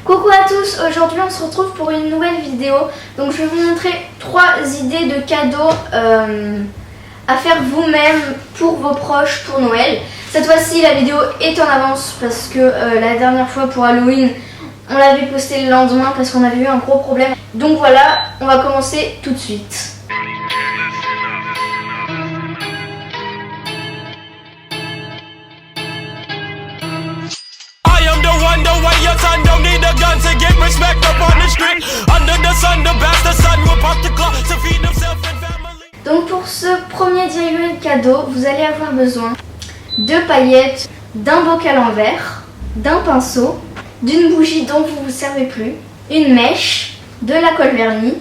Coucou à tous, aujourd'hui on se retrouve pour une nouvelle vidéo. Donc je vais vous montrer 3 idées de cadeaux à faire vous-même pour vos proches pour Noël. Cette fois-ci la vidéo est en avance parce que la dernière fois pour Halloween on l'avait posté le lendemain parce qu'on avait eu un gros problème. Donc voilà, on va commencer tout de suite. Donc pour ce premier DIY cadeau, vous allez avoir besoin de paillettes, d'un bocal en verre, d'un pinceau, d'une bougie dont vous ne vous servez plus, une mèche, de la colle vernis,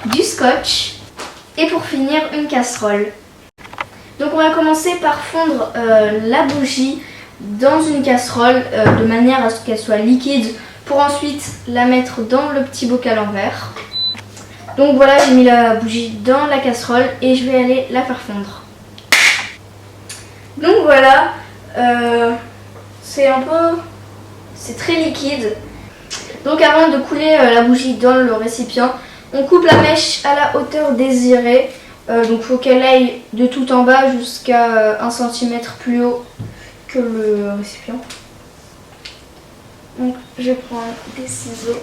du scotch et pour finir une casserole. Donc on va commencer par fondre la bougie dans une casserole de manière à ce qu'elle soit liquide pour ensuite la mettre dans le petit bocal en verre. Donc voilà, j'ai mis la bougie dans la casserole et je vais aller la faire fondre. Donc voilà, c'est très liquide. Donc avant de couler la bougie dans le récipient, on coupe la mèche à la hauteur désirée. Donc il faut qu'elle aille de tout en bas jusqu'à 1 cm plus haut que le récipient. Donc je prends des ciseaux.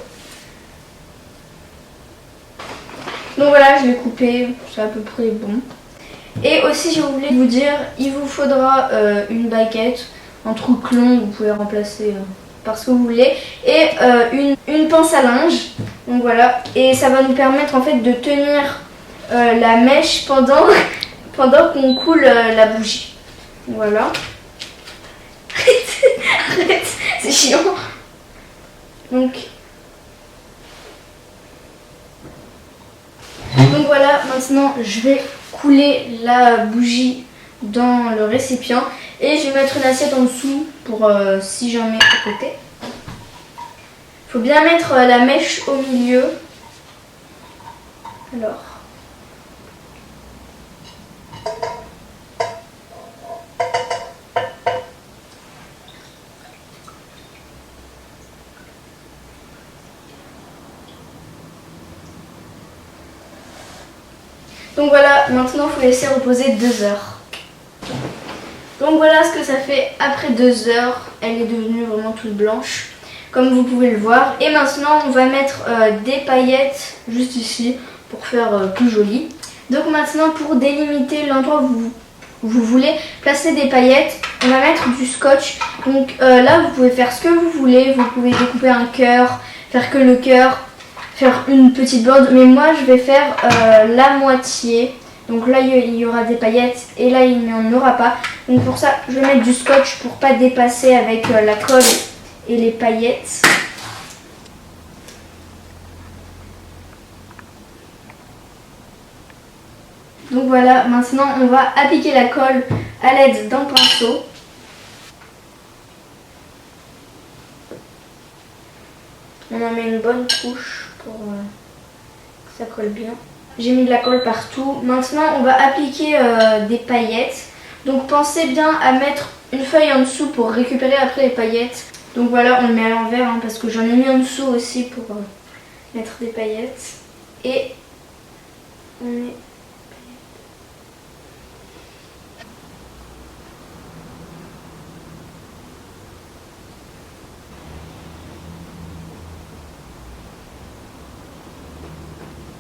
Donc voilà, je l'ai coupé, c'est à peu près bon. Et aussi, j'ai oublié de vous dire, il vous faudra une baguette, un truc long, vous pouvez remplacer par ce que vous voulez, et une pince à linge. Donc voilà, et ça va nous permettre en fait de tenir la mèche pendant qu'on coule la bougie. Voilà. Arrête, c'est chiant. Donc voilà, maintenant je vais couler la bougie dans le récipient et je vais mettre une assiette en dessous pour si j'en mets à côté. Il faut bien mettre la mèche au milieu. Alors. Donc voilà, maintenant il faut laisser reposer 2 heures. Donc voilà ce que ça fait après 2 heures. Elle est devenue vraiment toute blanche, comme vous pouvez le voir. Et maintenant on va mettre des paillettes juste ici pour faire plus joli. Donc maintenant pour délimiter l'endroit où vous voulez placer des paillettes, on va mettre du scotch. Donc là vous pouvez faire ce que vous voulez. Vous pouvez découper un cœur, faire que le cœur, faire une petite bande, mais moi je vais faire la moitié. Donc là il y aura des paillettes et là il n'y en aura pas. Donc pour ça je vais mettre du scotch pour pas dépasser avec la colle et les paillettes. Donc voilà, maintenant on va appliquer la colle à l'aide d'un pinceau. On en met une bonne couche pour que ça colle bien. J'ai mis de la colle partout. Maintenant on va appliquer des paillettes. Donc pensez bien à mettre une feuille en dessous pour récupérer après les paillettes. Donc voilà, on le met à l'envers parce que j'en ai mis en dessous aussi pour mettre des paillettes. Et on met...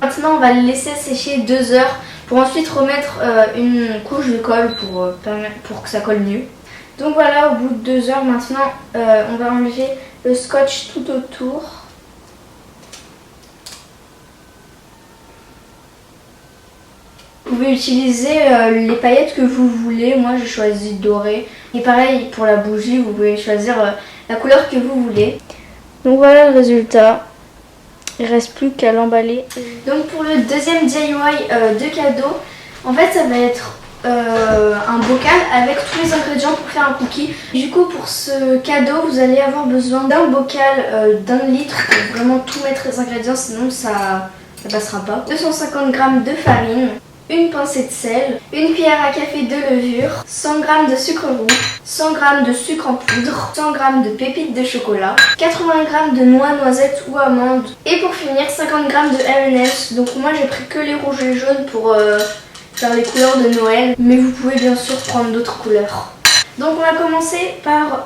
Maintenant on va le laisser sécher 2 heures pour ensuite remettre une couche de colle pour que ça colle mieux. Donc voilà, au bout de 2 heures maintenant on va enlever le scotch tout autour. Vous pouvez utiliser les paillettes que vous voulez. Moi j'ai choisi doré. Et pareil pour la bougie, vous pouvez choisir la couleur que vous voulez. Donc voilà le résultat. Il ne reste plus qu'à l'emballer. Donc pour le deuxième DIY de cadeau, en fait ça va être un bocal avec tous les ingrédients pour faire un cookie. Du coup pour ce cadeau vous allez avoir besoin d'un bocal d'1 litre pour vraiment tout mettre les ingrédients, sinon ça passera pas. 250 g de farine, une pincée de sel, une cuillère à café de levure, 100 g de sucre roux, 100 g de sucre en poudre, 100 g de pépites de chocolat, 80 g de noix, noisettes ou amandes et pour finir 50 g de M&M's. Donc moi j'ai pris que les rouges et les jaunes pour faire les couleurs de Noël, mais vous pouvez bien sûr prendre d'autres couleurs. Donc on va commencer par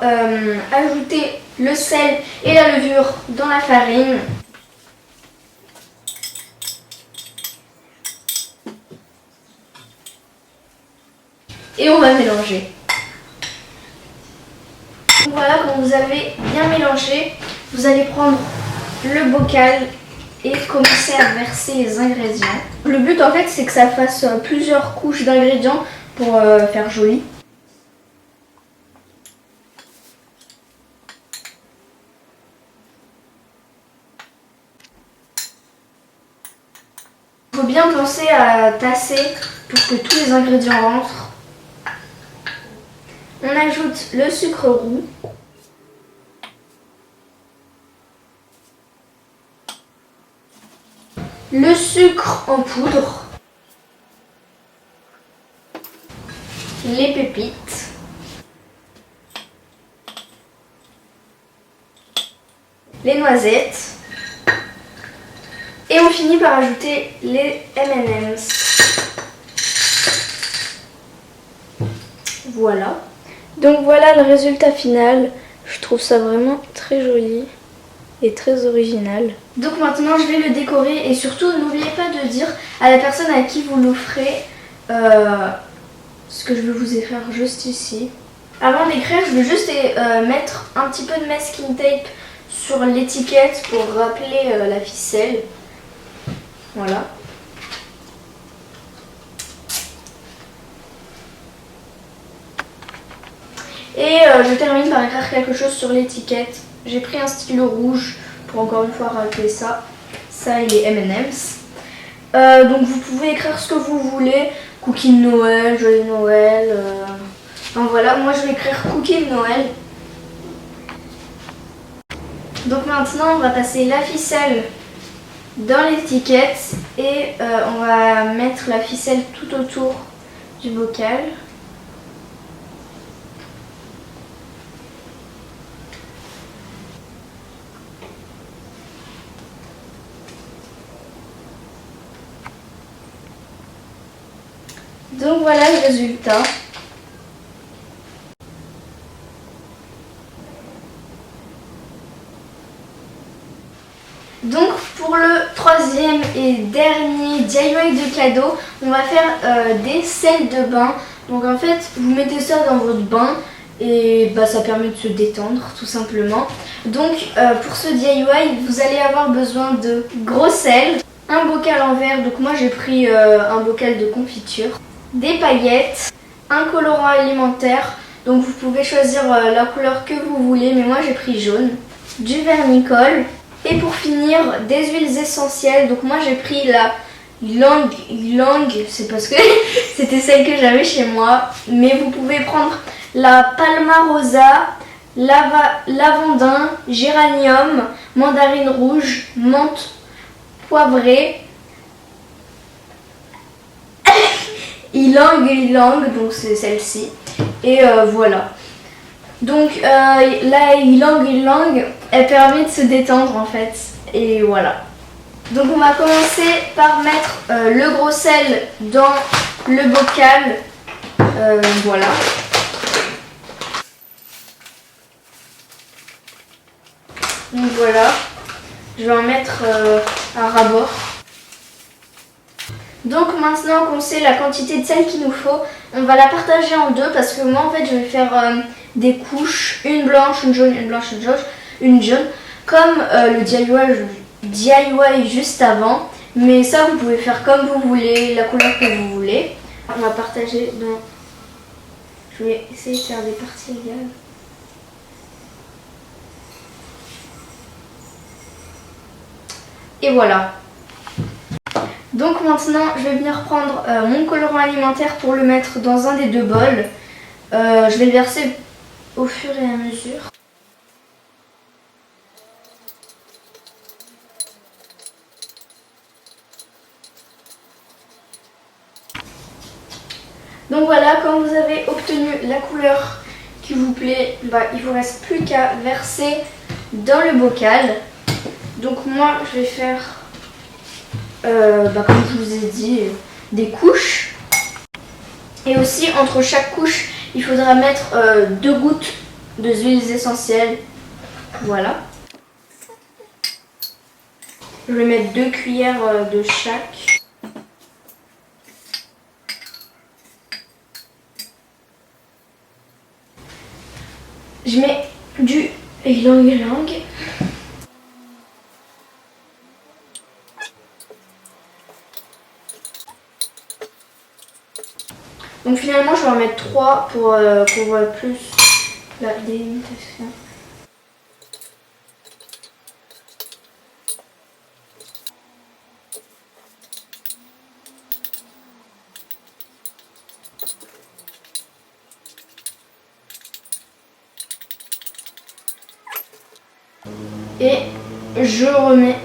ajouter le sel et la levure dans la farine. Et on va mélanger. Donc voilà, quand vous avez bien mélangé, vous allez prendre le bocal et commencer à verser les ingrédients. Le but en fait c'est que ça fasse plusieurs couches d'ingrédients pour faire joli. Il faut bien penser à tasser pour que tous les ingrédients rentrent. On ajoute le sucre roux. Le sucre en poudre. Les pépites. Les noisettes. Et on finit par ajouter les M&M's. Voilà. Donc voilà le résultat final. Je trouve ça vraiment très joli et très original. Donc maintenant je vais le décorer et surtout n'oubliez pas de dire à la personne à qui vous l'offrez ce que je vais vous écrire juste ici. Avant d'écrire, je vais juste mettre un petit peu de masking tape sur l'étiquette pour rappeler la ficelle. Voilà. Et je termine par écrire quelque chose sur l'étiquette. J'ai pris un stylo rouge pour encore une fois rappeler ça. Ça et les M&M's. Donc vous pouvez écrire ce que vous voulez. Cookie de Noël, joyeux Noël. Enfin voilà, moi je vais écrire cookie de Noël. Donc maintenant on va passer la ficelle dans l'étiquette et on va mettre la ficelle tout autour du bocal. Donc voilà le résultat. Donc pour le troisième et dernier DIY de cadeau, on va faire des sels de bain. Donc en fait, vous mettez ça dans votre bain et ça permet de se détendre tout simplement. Donc pour ce DIY, vous allez avoir besoin de gros sel, un bocal en verre, donc moi j'ai pris un bocal de confiture, des paillettes, un colorant alimentaire, donc vous pouvez choisir la couleur que vous voulez, mais moi j'ai pris jaune, du vernicole. Et pour finir, des huiles essentielles. Donc moi j'ai pris la Ylang, c'est parce que c'était celle que j'avais chez moi. Mais vous pouvez prendre la Palmarosa, lavandin, géranium, mandarine rouge, menthe poivrée, Ylang, donc c'est celle-ci. Et voilà. Donc la Ylang, elle permet de se détendre en fait. Et voilà. Donc on va commencer par mettre le gros sel dans le bocal. Voilà. Donc voilà. Je vais en mettre un ras-bord. Donc maintenant qu'on sait la quantité de sel qu'il nous faut, on va la partager en deux parce que moi en fait je vais faire des couches, une blanche, une jaune, une blanche, une jaune, comme le DIY juste avant. Mais ça vous pouvez faire comme vous voulez, la couleur que vous voulez. On va partager dans... Je vais essayer de faire des parties égales. Et voilà. Donc maintenant, je vais venir prendre mon colorant alimentaire pour le mettre dans un des deux bols. Je vais le verser au fur et à mesure. Donc voilà, quand vous avez obtenu la couleur qui vous plaît, il vous reste plus qu'à verser dans le bocal. Donc moi je vais faire, comme je vous ai dit, des couches. Et aussi entre chaque couche, il faudra mettre 2 gouttes de huiles essentielles. Voilà. Je vais mettre 2 cuillères de chaque. Je mets du ylang-ylang. Donc finalement je vais en mettre 3 pour qu'on voit plus la délimitation. Et je remets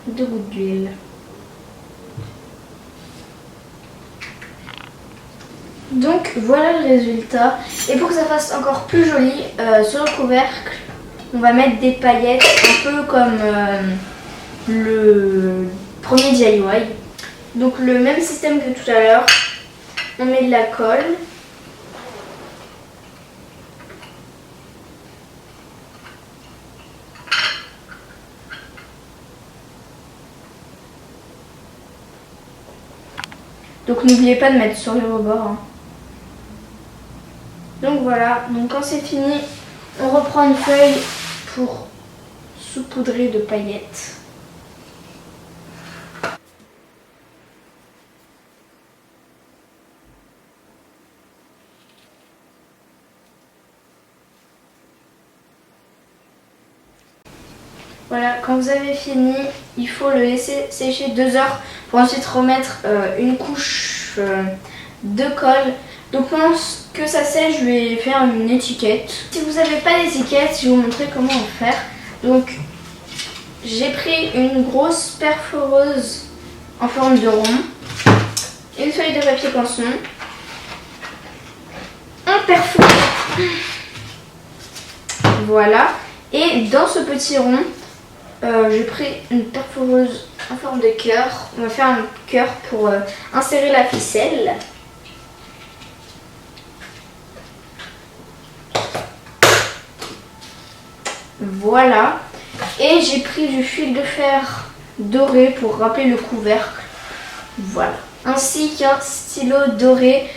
2 gouttes d'huile. Donc voilà le résultat. Et pour que ça fasse encore plus joli, sur le couvercle, on va mettre des paillettes, un peu comme le premier DIY. Donc le même système que tout à l'heure. On met de la colle. Donc n'oubliez pas de mettre sur les rebords. Donc voilà, donc quand c'est fini, on reprend une feuille pour saupoudrer de paillettes. Voilà, quand vous avez fini, il faut le laisser sécher 2 heures pour ensuite remettre une couche de colle. Donc pendant que ça sèche, je vais faire une étiquette. Si vous n'avez pas d'étiquette, je vais vous montrer comment faire. Donc j'ai pris une grosse perforeuse en forme de rond, une feuille de papier canson, un perfore. Voilà. Et dans ce petit rond, j'ai pris une perforeuse en forme de cœur. On va faire un cœur pour insérer la ficelle. Voilà. Et j'ai pris du fil de fer doré pour rappeler le couvercle. Voilà. Ainsi qu'un stylo doré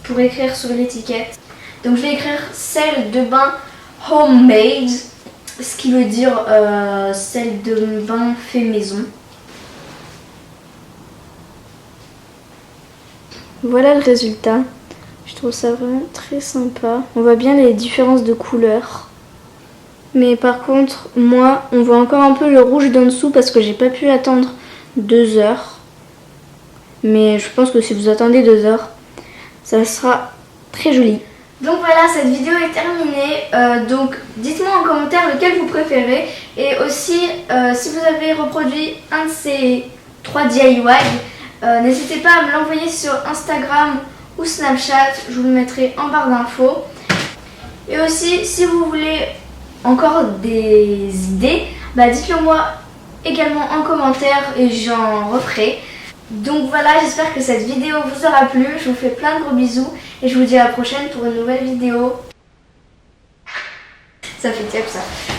pour écrire sur l'étiquette. Donc je vais écrire sel de bain homemade, ce qui veut dire sel de bain fait maison. Voilà le résultat. Je trouve ça vraiment très sympa. On voit bien les différences de couleurs. Mais par contre, moi, on voit encore un peu le rouge d'en dessous parce que j'ai pas pu attendre 2 heures. Mais je pense que si vous attendez 2 heures, ça sera très joli. Donc voilà, cette vidéo est terminée. Donc dites-moi en commentaire lequel vous préférez. Et aussi, si vous avez reproduit un de ces 3 DIY, n'hésitez pas à me l'envoyer sur Instagram ou Snapchat. Je vous le mettrai en barre d'infos. Et aussi, si vous voulez encore des idées, dites-le moi également en commentaire et j'en referai. Donc voilà, j'espère que cette vidéo vous aura plu. Je vous fais plein de gros bisous et je vous dis à la prochaine pour une nouvelle vidéo. Ça fait tiep ça.